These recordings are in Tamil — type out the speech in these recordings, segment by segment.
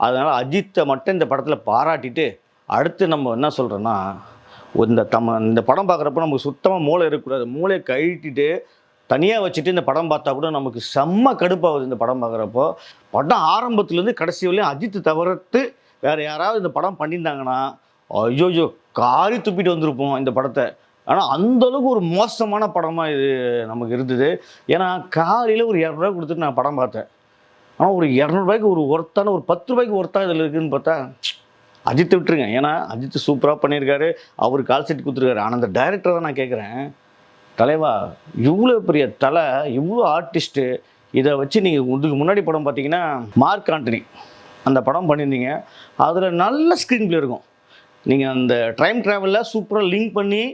அதனால் அஜித்தை மட்டும் இந்த படத்தில் பாராட்டிட்டு அடுத்து நம்ம என்ன சொல்கிறோன்னா, இந்த படம் பார்க்குறப்ப நமக்கு சுத்தமாக மூளை இருக்கக்கூடாது. மூளையை கழட்டிட்டு தனியாக வச்சுட்டு இந்த படம் பார்த்தா கூட நமக்கு செம்ம கடுப்பாகுது. இந்த படம் பார்க்குறப்போ படம் ஆரம்பத்துலேருந்து கடைசி வரையும் அஜித் தவிர்த்து வேறு யாராவது இந்த படம் பண்ணியிருந்தாங்கன்னா, ஐயோயோ காரி துப்பிட்டு வந்திருப்போம் இந்த படத்தை. ஆனால் அந்தளவுக்கு ஒரு மோசமான படமாக இது நமக்கு இருந்தது. ஏன்னா காலையில் ஒரு 200 ரூபாய் கொடுத்துட்டு நான் படம் பார்த்தேன். ஆனால் ஒரு 200 ரூபாய்க்கு ஒரு ஒர்த்தான ஒரு 10 ரூபாய்க்கு ஒர்த்தாக இதில் இருக்குதுன்னு பார்த்தா அஜித்தை விட்டுருங்க. ஏன்னா அஜித் சூப்பராக பண்ணியிருக்காரு, அவர் கால் செட் கொடுத்துருக்காரு. ஆனால் அந்த டைரக்டரை தான் நான் கேட்குறேன், தலைவா இவ்வளோ பெரிய தலை, இவ்வளோ ஆர்டிஸ்ட்டு, இதை வச்சு நீங்கள் இதுக்கு முன்னாடி படம் பார்த்தீங்கன்னா மார்க் ஆண்டனி அந்த படம் பண்ணியிருந்தீங்க. அதில் நல்ல ஸ்க்ரீன் ப்ளே இருக்கும். நீங்கள் அந்த டைம் ட்ராவலில் சூப்பராக லிங்க் பண்ணி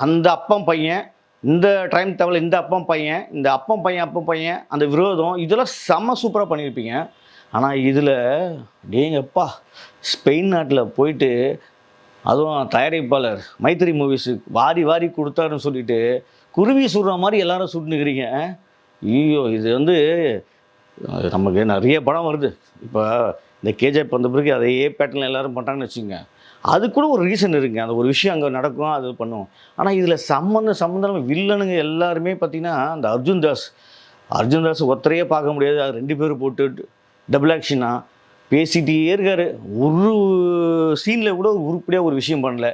அந்த அப்பன் பையன், இந்த டைம் ட்ராவல், இந்த அப்பன் பையன், இந்த அப்பன் பையன் அந்த விரோதம், இதெல்லாம் செம்ம சூப்பராக பண்ணியிருப்பீங்க. ஆனால் இதில் டேங்கப்பா ஸ்பெயின் நாட்டில் போயிட்டு அதுவும் தயாரிப்பாளர் மைத்திரி மூவிஸு வாரி வாரி கொடுத்தாருன்னு சொல்லிட்டு குருவி சுடுற மாதிரி எல்லாரும் சுட்டுனுக்கிறீங்க. ஐயோ இது நமக்கு நிறைய படம் வருது. இப்போ இந்த கேஜிஎஃப் வந்த பிறகு அதையே பேட்டர்னில் எல்லோரும் பண்ணுறாங்கன்னு வச்சுக்கோங்க. அது கூட ஒரு ரீசன் இருக்குங்க. அந்த ஒரு விஷயம் அங்கே நடக்கும், அது பண்ணுவோம். ஆனால் இதில் சம்மந்தம் வில்லனுங்க எல்லாருமே பார்த்திங்கன்னா அந்த அர்ஜுன் தாஸ் ஒருத்தரையே பார்க்க முடியாது. அது 2 பேரும் போட்டு டபுள் ஆக்ஷனாக பேசிகிட்டே இருக்கார். ஒரு சீனில் கூட உருப்படியாக ஒரு விஷயம் பண்ணல.